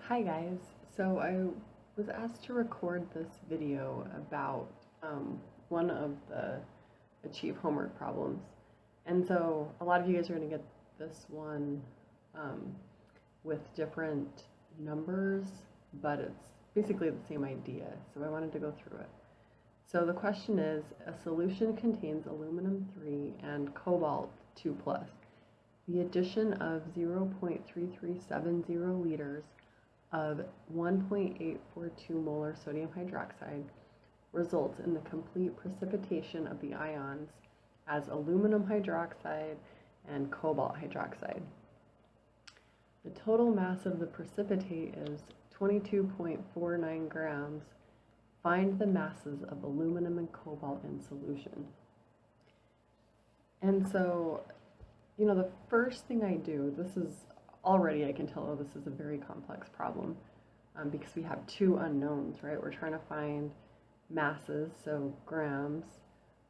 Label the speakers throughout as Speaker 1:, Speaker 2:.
Speaker 1: Hi guys, so I was asked to record this video about one of the Achieve homework problems, and so a lot of you guys are going to get this one with different numbers, but it's basically the same idea, so I wanted to go through it. So the question is, a solution contains aluminum 3 and cobalt 2 plus. The addition of 0.3370 liters of 1.842 molar sodium hydroxide results in the complete precipitation of the ions as aluminum hydroxide and cobalt hydroxide. The total mass of the precipitate is 22.49 grams. Find the masses of aluminum and cobalt in solution. And so, the first thing I do, this is already I can tell, oh, this is a very complex problem because we have two unknowns, right? We're trying to find masses, so grams,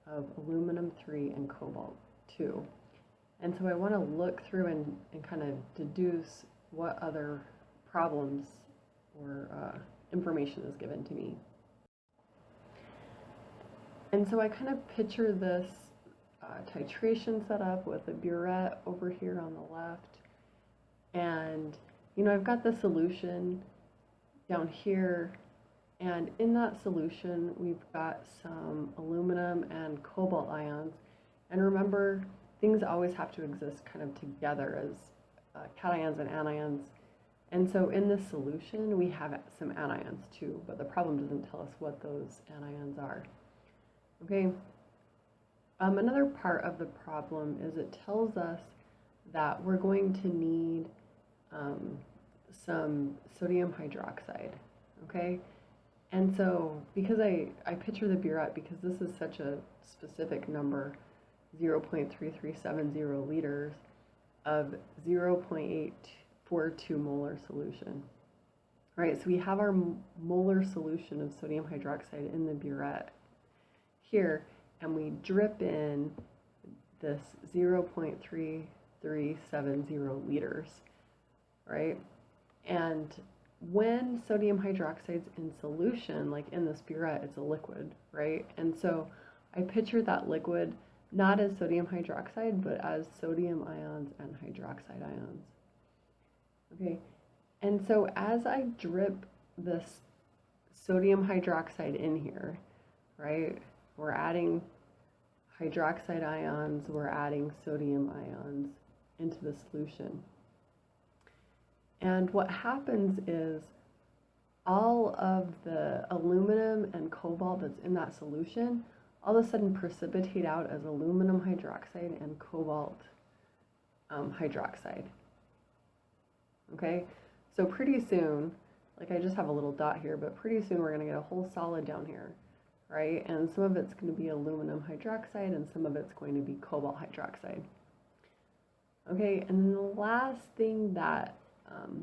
Speaker 1: of aluminum 3 and cobalt 2. And so I want to look through and kind of deduce what other problems or information is given to me. And so I kind of picture this titration setup with a burette over here on the left. And, I've got the solution down here, and in that solution, we've got some aluminum and cobalt ions. And remember, things always have to exist kind of together as cations and anions. And so in this solution, we have some anions too, but the problem doesn't tell us what those anions are. Okay. Another part of the problem is it tells us that we're going to need some sodium hydroxide, okay? And so because I picture the burette, because this is such a specific number, 0.3370 liters of 0.842 molar solution, right? So we have our molar solution of sodium hydroxide in the burette here, and we drip in this 0.3370 liters, right? And when sodium hydroxide's in solution, like in this burette, it's a liquid, right? And so I picture that liquid not as sodium hydroxide, but as sodium ions and hydroxide ions. Okay, and so as I drip this sodium hydroxide in here, right, we're adding hydroxide ions, we're adding sodium ions into the solution. And what happens is all of the aluminum and cobalt that's in that solution all of a sudden precipitate out as aluminum hydroxide and cobalt hydroxide. Okay, so pretty soon, like I just have a little dot here, but pretty soon we're going to get a whole solid down here, right? And some of it's going to be aluminum hydroxide and some of it's going to be cobalt hydroxide. Okay, and then the last thing that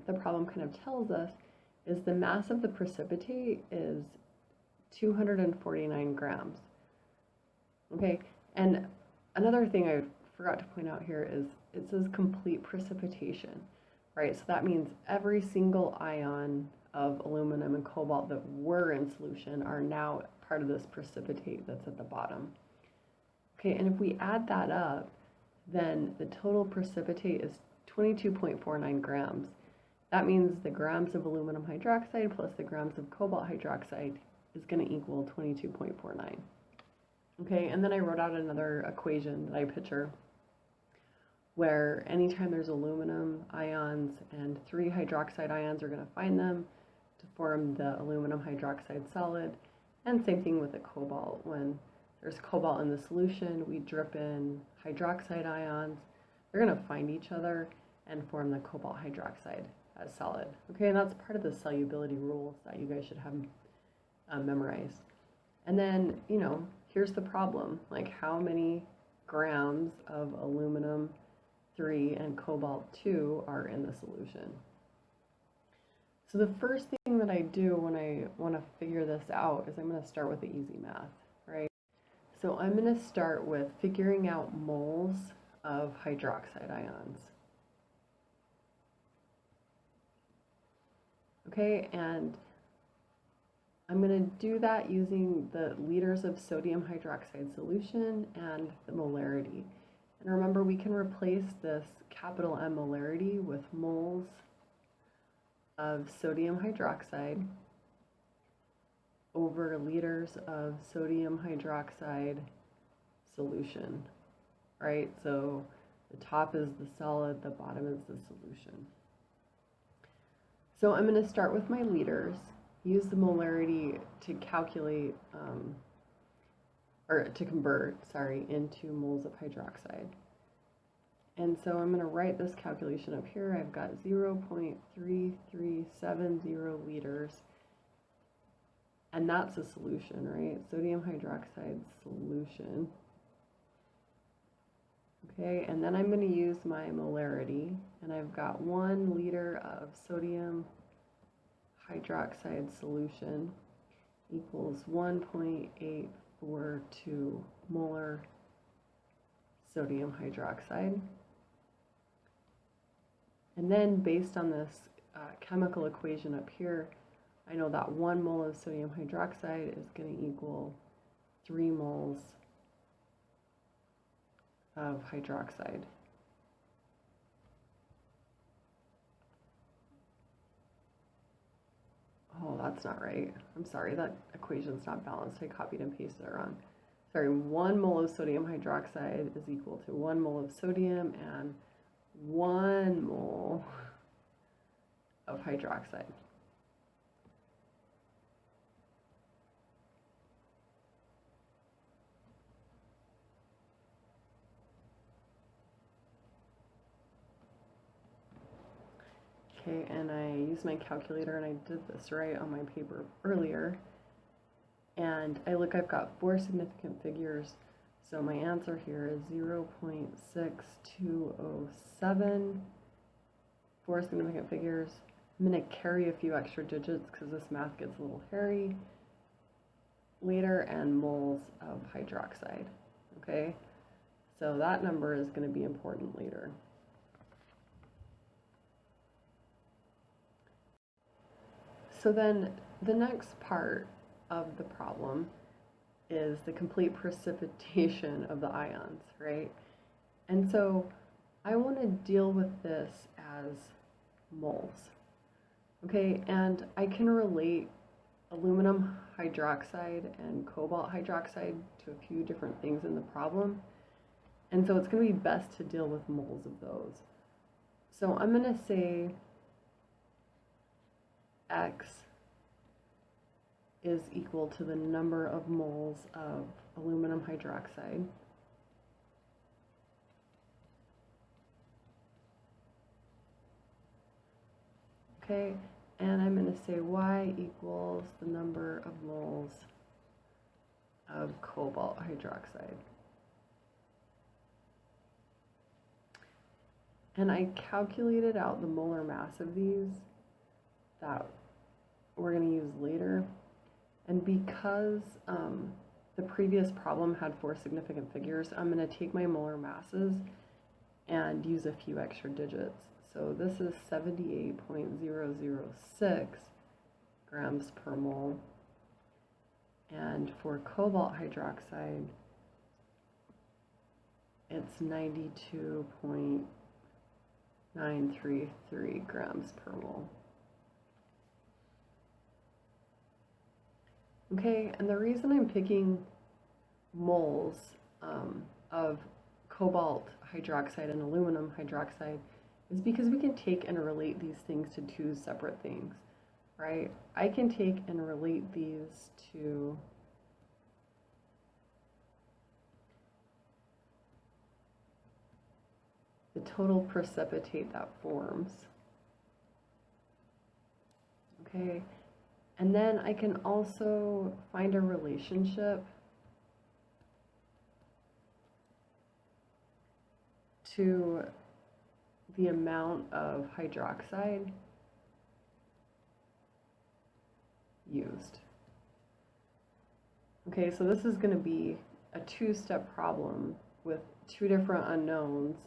Speaker 1: the problem kind of tells us is the mass of the precipitate is 249 grams. Okay, and another thing I forgot to point out here is it says complete precipitation, right? So that means every single ion of aluminum and cobalt that were in solution are now part of this precipitate that's at the bottom. Okay, and if we add that up, then the total precipitate is 22.49 grams. That means the grams of aluminum hydroxide plus the grams of cobalt hydroxide is going to equal 22.49. Okay, and then I wrote out another equation that I picture where anytime there's aluminum ions and 3 hydroxide ions, we're going to find them to form the aluminum hydroxide solid. And same thing with the cobalt. When there's cobalt in the solution, we drip in hydroxide ions. They're going to find each other and form the cobalt hydroxide as solid. Okay, and that's part of the solubility rules that you guys should have memorized. And then, here's the problem. Like, how many grams of aluminum 3 and cobalt 2 are in the solution? So the first thing that I do when I want to figure this out is I'm going to start with the easy math, right? So I'm going to start with figuring out moles of hydroxide ions. Okay, and I'm going to do that using the liters of sodium hydroxide solution and the molarity. And remember, we can replace this capital M molarity with moles of sodium hydroxide over liters of sodium hydroxide solution, right? So the top is the solid, the bottom is the solution. So I'm going to start with my liters, use the molarity to calculate, or to convert, into moles of hydroxide. And so I'm going to write this calculation up here. I've got 0.3370 liters, and that's a solution, right? Sodium hydroxide solution. Okay, and then I'm going to use my molarity, and I've got 1 liter of sodium hydroxide solution equals 1.842 molar sodium hydroxide. And then based on this chemical equation up here, I know that 1 mole of sodium hydroxide is going to equal 3 moles of hydroxide. Oh, that's not right. I'm sorry, that equation's not balanced. I copied and pasted it wrong. Sorry, 1 mole of sodium hydroxide is equal to 1 mole of sodium and 1 mole of hydroxide. Okay, and I used my calculator, and I did this right on my paper earlier. And I've got 4 significant figures. So my answer here is 0.6207, 4 significant figures. I'm going to carry a few extra digits because this math gets a little hairy. Liter and moles of hydroxide. Okay, so that number is going to be important later. So then the next part of the problem is the complete precipitation of the ions, right? And so I want to deal with this as moles, okay? And I can relate aluminum hydroxide and cobalt hydroxide to a few different things in the problem. And so it's going to be best to deal with moles of those. So I'm going to say X is equal to the number of moles of aluminum hydroxide okay, and I'm going to say Y equals the number of moles of cobalt hydroxide. And I calculated out the molar mass of these that we're going to use later. And because the previous problem had 4 significant figures, I'm going to take my molar masses and use a few extra digits. So this is 78.006 grams per mole. And for cobalt hydroxide, it's 92.933 grams per mole. Okay, and the reason I'm picking moles of cobalt hydroxide and aluminum hydroxide is because we can take and relate these things to 2 separate things, right? I can take and relate these to the total precipitate that forms, okay? And then I can also find a relationship to the amount of hydroxide used. Okay, so this is going to be a 2-step problem with 2 different unknowns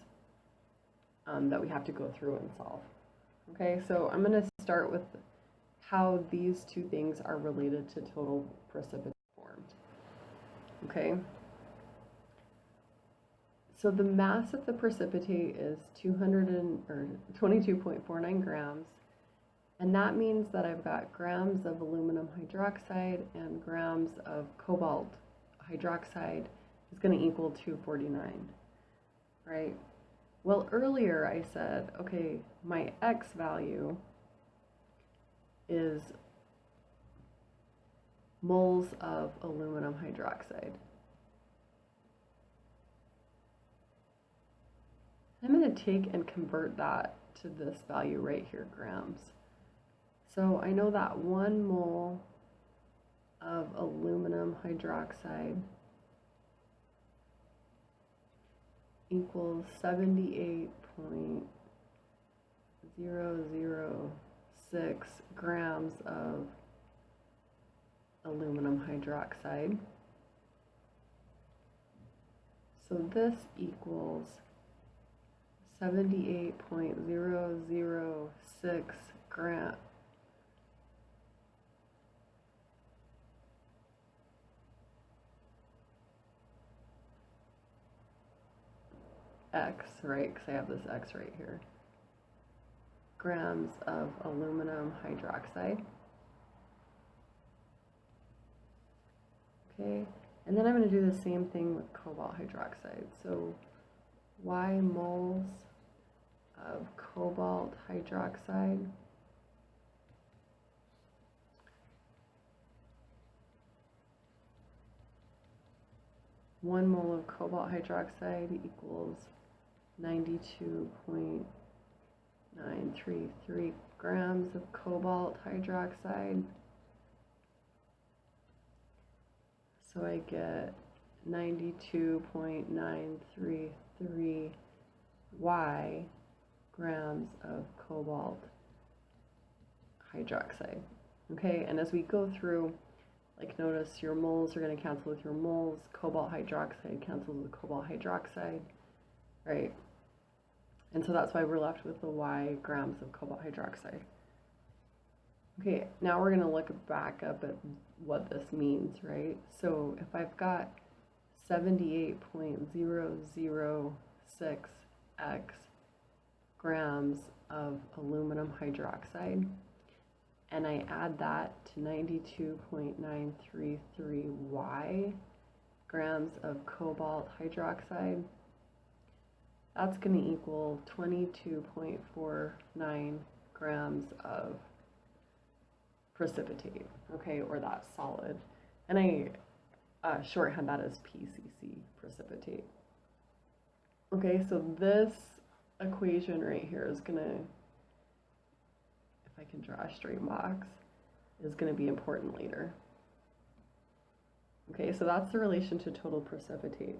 Speaker 1: that we have to go through and solve. Okay, so I'm going to start with how these two things are related to total precipitate formed. Okay? So the mass of the precipitate is 22.49 grams, and that means that I've got grams of aluminum hydroxide and grams of cobalt hydroxide is going to equal 249, right? Well, earlier I said, okay, my X value is moles of aluminum hydroxide. I'm going to take and convert that to this value right here, grams. So I know that 1 mole of aluminum hydroxide equals 78.006 grams of aluminum hydroxide. So this equals 78.006 grams X, right? Because I have this X right here. Grams of aluminum hydroxide. Okay, and then I'm going to do the same thing with cobalt hydroxide. So Y moles of cobalt hydroxide one mole of cobalt hydroxide equals 92.933 grams of cobalt hydroxide. So I get 92.933 Y grams of cobalt hydroxide. Okay, and as we go through, like, notice your moles are going to cancel with your moles, cobalt hydroxide cancels with cobalt hydroxide, right? And so that's why we're left with the Y grams of cobalt hydroxide. Okay, now we're going to look back up at what this means, right? So if I've got 78.006 X grams of aluminum hydroxide, and I add that to 92.933 Y grams of cobalt hydroxide, that's going to equal 22.49 grams of precipitate, okay, or that solid. And I shorthand that as PCC, precipitate. Okay, so this equation right here is going to, if I can draw a straight box, is going to be important later. Okay, so that's the relation to total precipitate.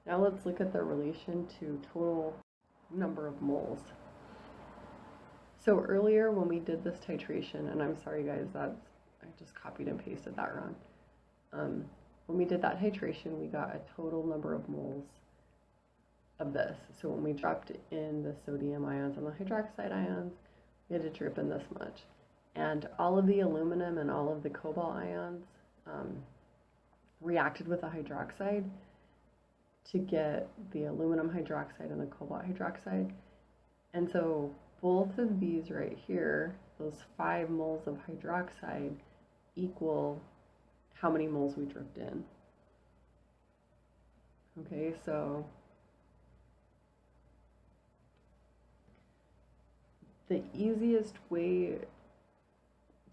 Speaker 1: Now let's look at the relation to total number of moles. So earlier when we did this titration, and I'm sorry guys, I just copied and pasted that wrong. When we did that titration, we got a total number of moles of this. So when we dropped in the sodium ions and the hydroxide ions, we had to drip in this much. And all of the aluminum and all of the cobalt ions reacted with the hydroxide to get the aluminum hydroxide and the cobalt hydroxide. And so both of these right here, those 5 moles of hydroxide, equal how many moles we dripped in. Okay, so the easiest way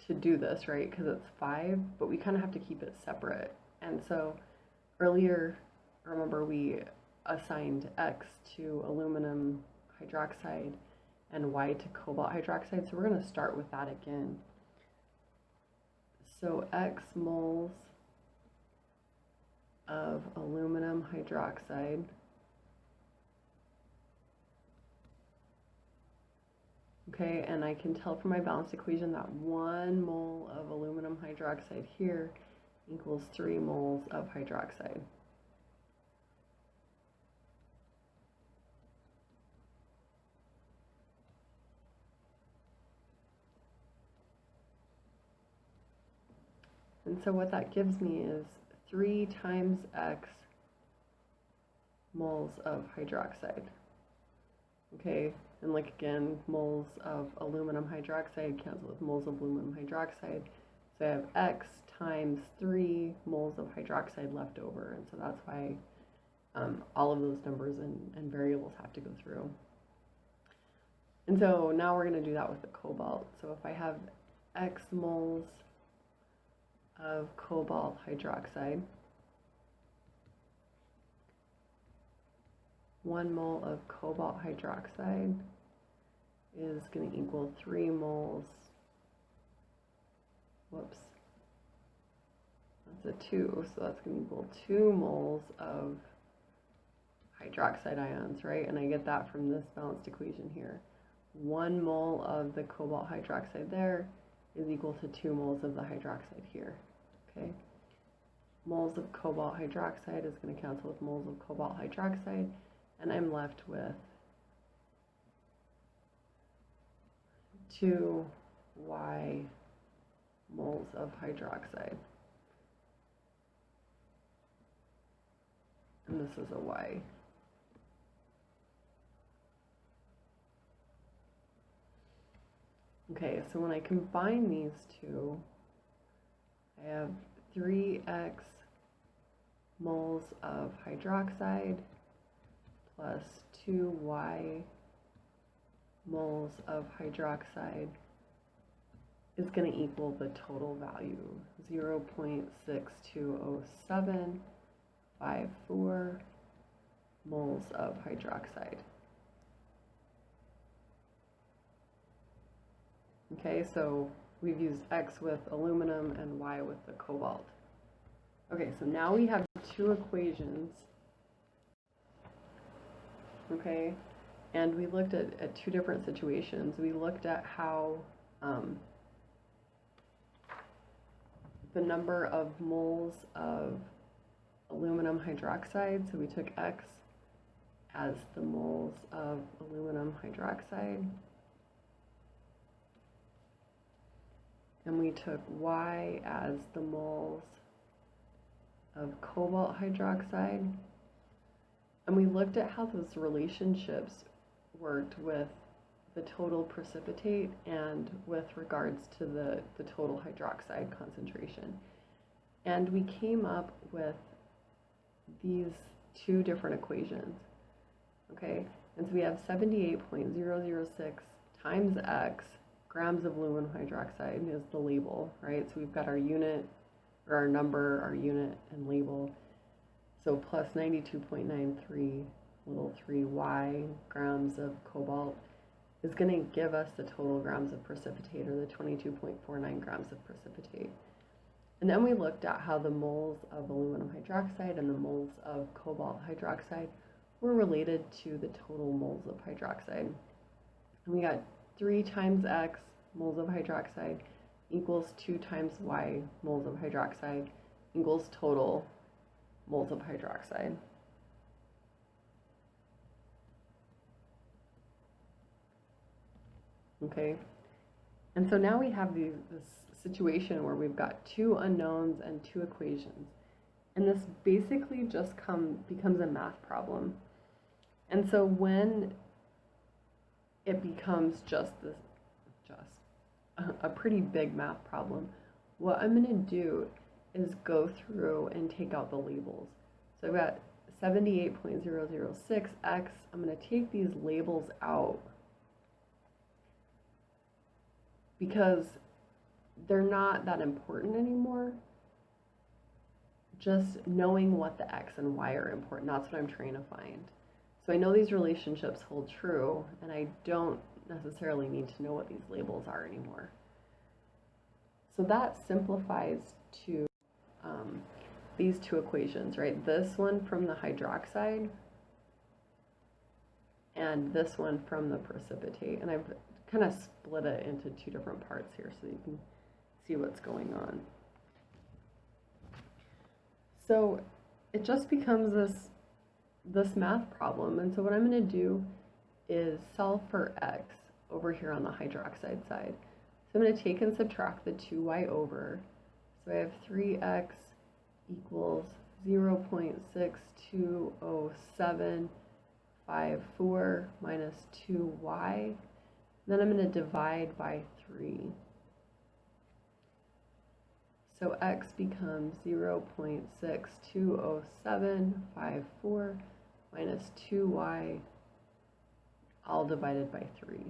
Speaker 1: to do this, right, because it's 5, but we kind of have to keep it separate. And so earlier, remember, we assigned X to aluminum hydroxide and Y to cobalt hydroxide, so we're going to start with that again. So X moles of aluminum hydroxide okay, and I can tell from my balanced equation that 1 mole of aluminum hydroxide here equals 3 moles of hydroxide. And so what that gives me is 3 times X moles of hydroxide. Okay, and like again, moles of aluminum hydroxide cancel with moles of aluminum hydroxide. So I have X times 3 moles of hydroxide left over. And so that's why all of those numbers and variables have to go through. And so now we're going to do that with the cobalt. So if I have X moles of cobalt hydroxide, 1 mole of cobalt hydroxide is going to equal 3 moles, whoops, that's a 2, so that's going to equal 2 moles of hydroxide ions, right? And I get that from this balanced equation here. 1 mole of the cobalt hydroxide there is equal to 2 moles of the hydroxide here, okay? Moles of cobalt hydroxide is going to cancel with moles of cobalt hydroxide, and I'm left with 2Y moles of hydroxide. And this is a Y. Okay, so when I combine these two, I have 3X moles of hydroxide plus 2Y moles of hydroxide is going to equal the total value, 0.620754 moles of hydroxide. Okay, so we've used X with aluminum and Y with the cobalt. Okay, so now we have 2 equations. Okay, and we looked at 2 different situations. We looked at how the number of moles of aluminum hydroxide, so we took X as the moles of aluminum hydroxide, and we took Y as the moles of cobalt hydroxide, and we looked at how those relationships worked with the total precipitate and with regards to the total hydroxide concentration. And we came up with these 2 different equations, okay? And so we have 78.006 times X grams of aluminum hydroxide is the label, right? So we've got our unit, or our number, our unit, and label. So plus 92.93 little 3Y grams of cobalt is going to give us the total grams of precipitate, or the 22.49 grams of precipitate. And then we looked at how the moles of aluminum hydroxide and the moles of cobalt hydroxide were related to the total moles of hydroxide. And we got 3 times X moles of hydroxide equals 2 times Y moles of hydroxide equals total moles of hydroxide. Okay, and so now we have this situation where we've got 2 unknowns and 2 equations, and this basically just becomes a math problem. And so when it becomes just a pretty big math problem, what I'm going to do is go through and take out the labels. So I've got 78.006X. I'm going to take these labels out because they're not that important anymore. Just knowing what the X and Y are important, that's what I'm trying to find. So I know these relationships hold true, and I don't necessarily need to know what these labels are anymore. So that simplifies to these 2 equations, right? This one from the hydroxide and this one from the precipitate. And I've kind of split it into 2 different parts here so you can see what's going on. So it just becomes this math problem. And so what I'm going to do is solve for X over here on the hydroxide side. So I'm going to take and subtract the 2Y over. So I have 3x equals 0.620754 minus 2y. Then I'm going to divide by 3. So x becomes 0.620754 minus 2y, all divided by 3.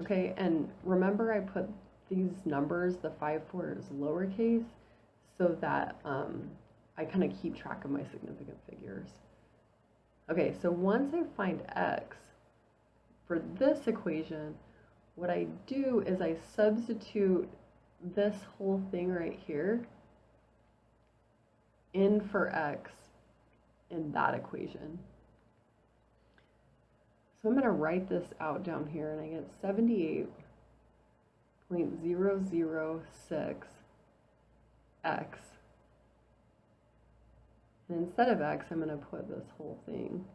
Speaker 1: Okay, and remember I put these numbers, the 5, 4 is lowercase, so that I kind of keep track of my significant figures. Okay, so once I find x, for this equation, what I do is I substitute this whole thing right here in for x in that equation. So I'm going to write this out down here, and I get 78.006 x. And instead of x, I'm going to put this whole thing.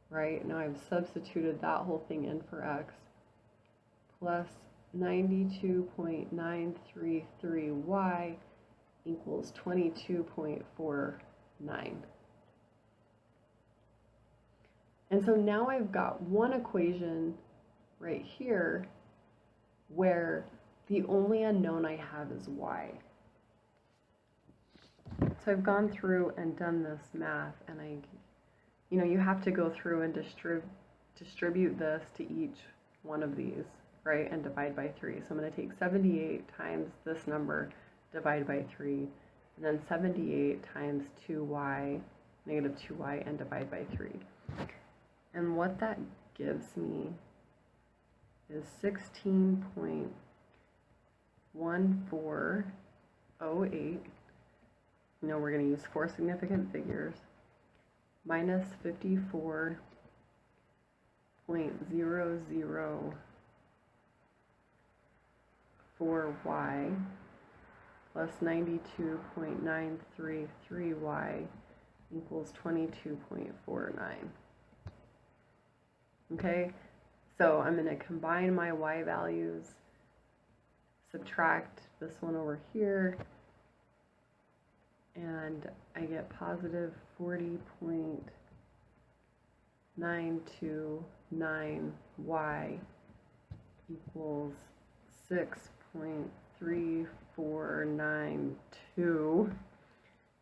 Speaker 1: Right, now I've substituted that whole thing in for x, plus 92.933y equals 22.49. And so now I've got one equation right here where the only unknown I have is y. So I've gone through and done this math, and you have to go through and distribute this to each one of these, right, and divide by 3. So I'm going to take 78 times this number, divide by 3, and then 78 times 2y, negative 2y, and divide by 3. And what that gives me is 16.1408. We're going to use 4 significant figures, minus 54.004y plus 92.933y equals 22.49. Okay, so I'm going to combine my y values, subtract this one over here, and I get positive 40.929y equals 6.3492.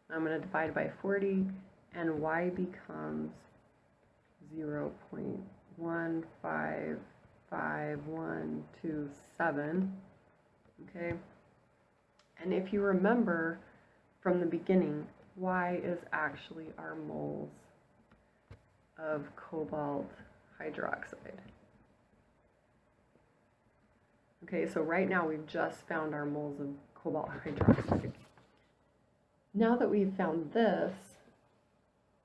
Speaker 1: I'm going to divide by 40, and y becomes 0.155127. Okay, and if you remember from the beginning, y is actually our moles of cobalt hydroxide. Okay, so right now we've just found our moles of cobalt hydroxide. Now that we've found this,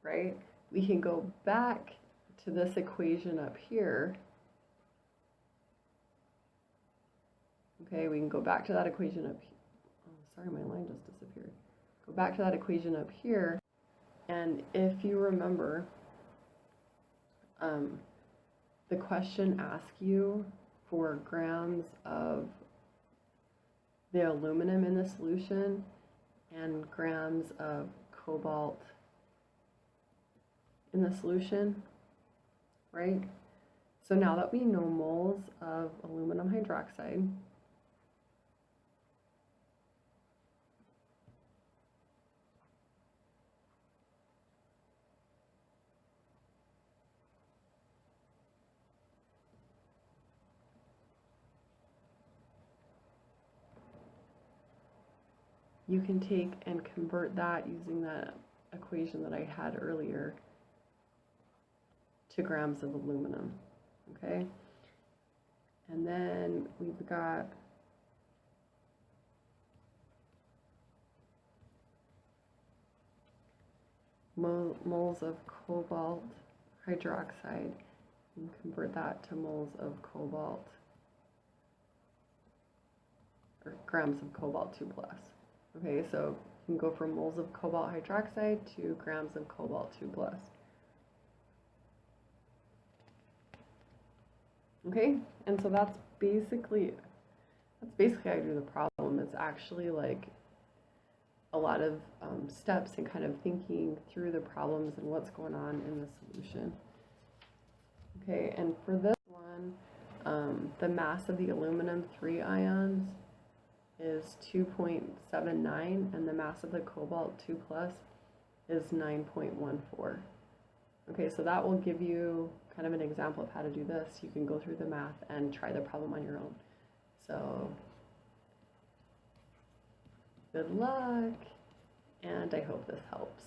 Speaker 1: right, we can go back to this equation up here. Okay, we can go back to that equation up here. Oh, sorry, my line just disappeared. Go back to that equation up here, and if you remember, the question asks you for grams of the aluminum in the solution and grams of cobalt in the solution, right? So now that we know moles of aluminum hydroxide, you can take and convert that using that equation that I had earlier to grams of aluminum, okay? And then we've got moles of cobalt hydroxide, and convert that to moles of cobalt, or grams of cobalt 2+. Okay, so you can go from moles of cobalt hydroxide to grams of cobalt 2+. Okay, and so that's basically how I do the problem. It's actually like a lot of steps and kind of thinking through the problems and what's going on in the solution. Okay, and for this one, the mass of the aluminum 3 ions is 2.79, and the mass of the cobalt 2 plus is 9.14. Okay, so that will give you kind of an example of how to do this. You can go through the math and try the problem on your own. So good luck, and I hope this helps.